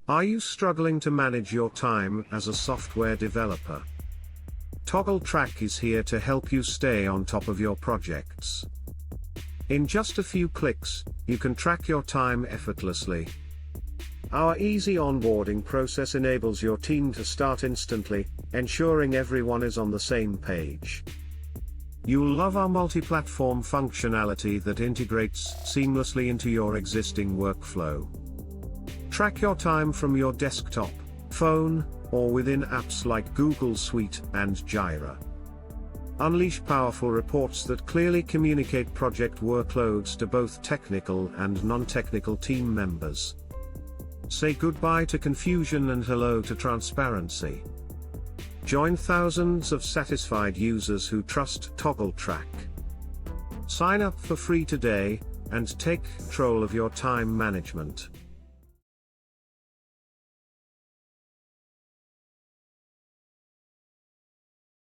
Are you struggling to manage your time as a software developer? Toggl Track is here to help you stay on top of your projects. In just a few clicks, you can track your time effortlessly. Our easy onboarding process enables your team to start instantly, ensuring everyone is on the same page. You'll love our multi-platform functionality that integrates seamlessly into your existing workflow. Track your time from your desktop, phone, or within apps like Google Suite and Jira. Unleash powerful reports that clearly communicate project workloads to both technical and non-technical team members. Say goodbye to confusion and hello to transparency. Join thousands of satisfied users who trust Toggl Track. Sign up for free today, and take control of your time management.